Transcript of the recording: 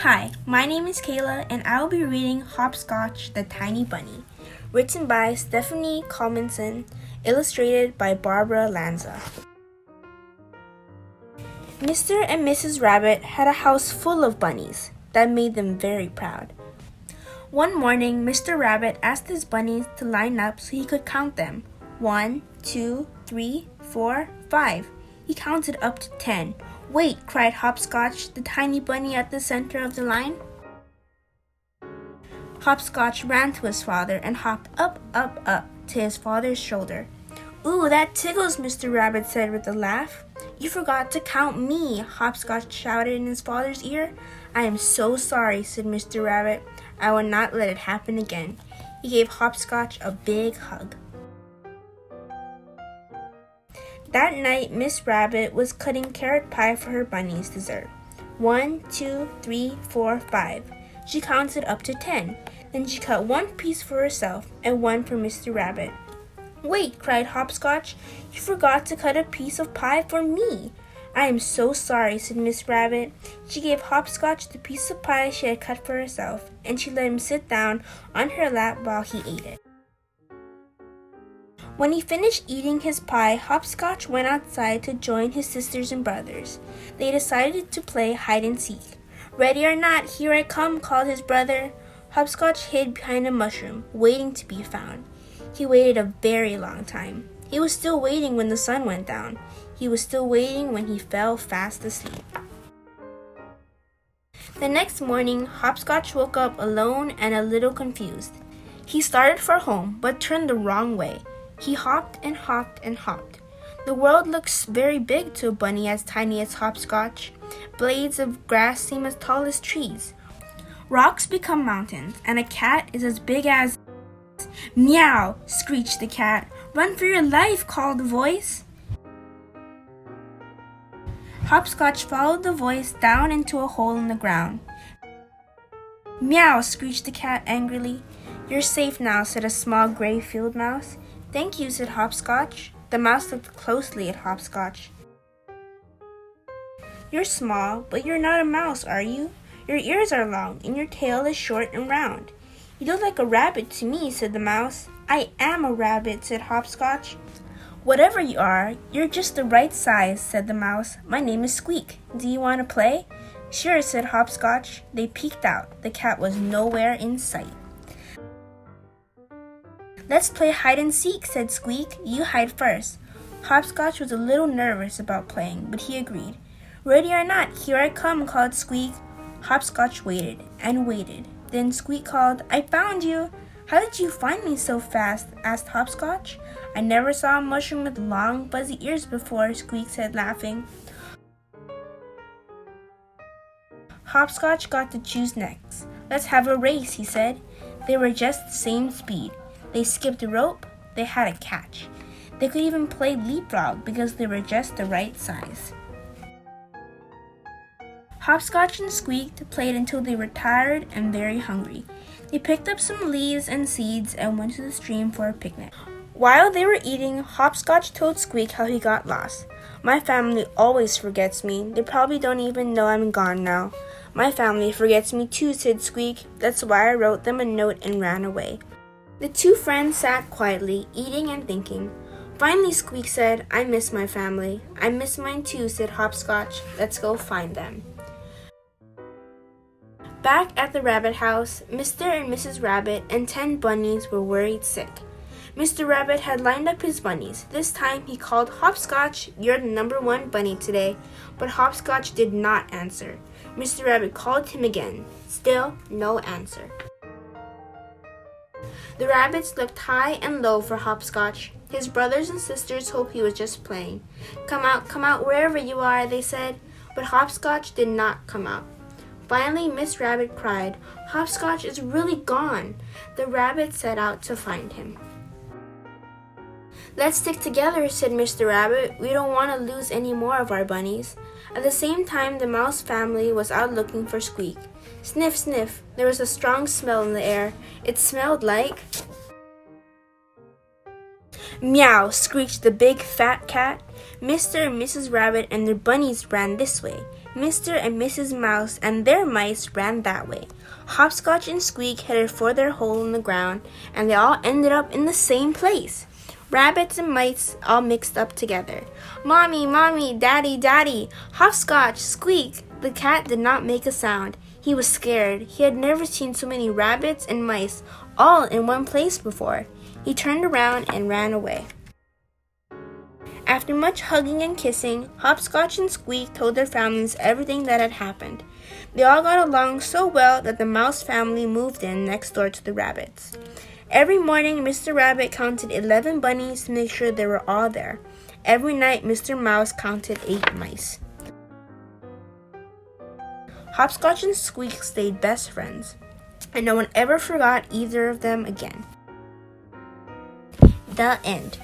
Hi, my name is Kaeyla and I will be reading Hopscotch the Tiny Bunny, written by Stephanie Calmenson, illustrated by Barbara Lanza. Mr. and Mrs. Rabbit had a house full of bunnies that made them very proud. One morning, Mr. Rabbit asked his bunnies to line up so he could count them. 1, 2, 3, 4, 5. He counted up to 10. "Wait," cried Hopscotch, the tiny bunny at the center of the line. Hopscotch ran to his father and hopped up, up, up to his father's shoulder. "Ooh, that tickles," Mr. Rabbit said with a laugh. "You forgot to count me," Hopscotch shouted in his father's ear. "I am so sorry," said Mr. Rabbit. "I will not let it happen again." He gave Hopscotch a big hug. That night, Miss Rabbit was cutting carrot pie for her bunny's dessert. 1, 2, 3, 4, 5. She counted up to 10. Then she cut one piece for herself and one for Mr. Rabbit. "Wait," cried Hopscotch. "You forgot to cut a piece of pie for me." "I am so sorry," said Miss Rabbit. She gave Hopscotch the piece of pie she had cut for herself, and she let him sit down on her lap while he ate it. When he finished eating his pie, Hopscotch went outside to join his sisters and brothers. They decided to play hide and seek. "Ready or not, here I come," called his brother. Hopscotch hid behind a mushroom, waiting to be found. He waited a very long time. He was still waiting when the sun went down. He was still waiting when he fell fast asleep. The next morning, Hopscotch woke up alone and a little confused. He started for home, but turned the wrong way. He hopped and hopped and hopped. The world looks very big to a bunny as tiny as Hopscotch. Blades of grass seem as tall as trees. Rocks become mountains, and a cat is as big as... "Meow!" screeched the cat. "Run for your life!" called the voice. Hopscotch followed the voice down into a hole in the ground. "Meow!" screeched the cat angrily. "You're safe now," said a small gray field mouse. "Thank you," said Hopscotch. The mouse looked closely at Hopscotch. "You're small, but you're not a mouse, are you? Your ears are long, and your tail is short and round." "You look like a rabbit to me," said the mouse. "I am a rabbit," said Hopscotch. "Whatever you are, you're just the right size," said the mouse. "My name is Squeak. Do you want to play?" "Sure," said Hopscotch. They peeked out. The cat was nowhere in sight. "Let's play hide and seek," said Squeak. "You hide first." Hopscotch was a little nervous about playing, but he agreed. "Ready or not, here I come," called Squeak. Hopscotch waited and waited. Then Squeak called, "I found you." "How did you find me so fast?" asked Hopscotch. "I never saw a mushroom with long, buzzy ears before," Squeak said, laughing. Hopscotch got to choose next. "Let's have a race," he said. They were just the same speed. They skipped a rope. They had a catch. They could even play leapfrog because they were just the right size. Hopscotch and Squeak played until they were tired and very hungry. They picked up some leaves and seeds and went to the stream for a picnic. While they were eating, Hopscotch told Squeak how he got lost. "My family always forgets me. They probably don't even know I'm gone now." "My family forgets me too," said Squeak. "That's why I wrote them a note and ran away." The two friends sat quietly, eating and thinking. Finally, Squeak said, "I miss my family." "I miss mine too," said Hopscotch. "Let's go find them." Back at the rabbit house, Mr. and Mrs. Rabbit and 10 bunnies were worried sick. Mr. Rabbit had lined up his bunnies. This time he called, "Hopscotch, you're the number 1 bunny today." But Hopscotch did not answer. Mr. Rabbit called him again. Still no answer. The rabbits looked high and low for Hopscotch. His brothers and sisters hoped he was just playing. Come out, wherever you are," they said. But Hopscotch did not come out. Finally, Miss Rabbit cried, "Hopscotch is really gone." The rabbits set out to find him. "Let's stick together," said Mr. Rabbit. "We don't want to lose any more of our bunnies." At the same time, the mouse family was out looking for Squeak. Sniff, sniff. There was a strong smell in the air. It smelled like... Meow, screeched the big fat cat. Mr. and Mrs. Rabbit and their bunnies ran this way. Mr. and Mrs. Mouse and their mice ran that way. Hopscotch and Squeak headed for their hole in the ground, and they all ended up in the same place. Rabbits and mice all mixed up together. Mommy, Mommy, Daddy, Daddy, Hopscotch, Squeak. The cat did not make a sound. He was scared. He had never seen so many rabbits and mice all in one place before. He turned around and ran away. After much hugging and kissing, Hopscotch and Squeak told their families everything that had happened. They all got along so well that the mouse family moved in next door to the rabbits. Every morning, Mr. Rabbit counted 11 bunnies to make sure they were all there. Every night, Mr. Mouse counted 8 mice. Hopscotch and Squeak stayed best friends, and no one ever forgot either of them again. The end.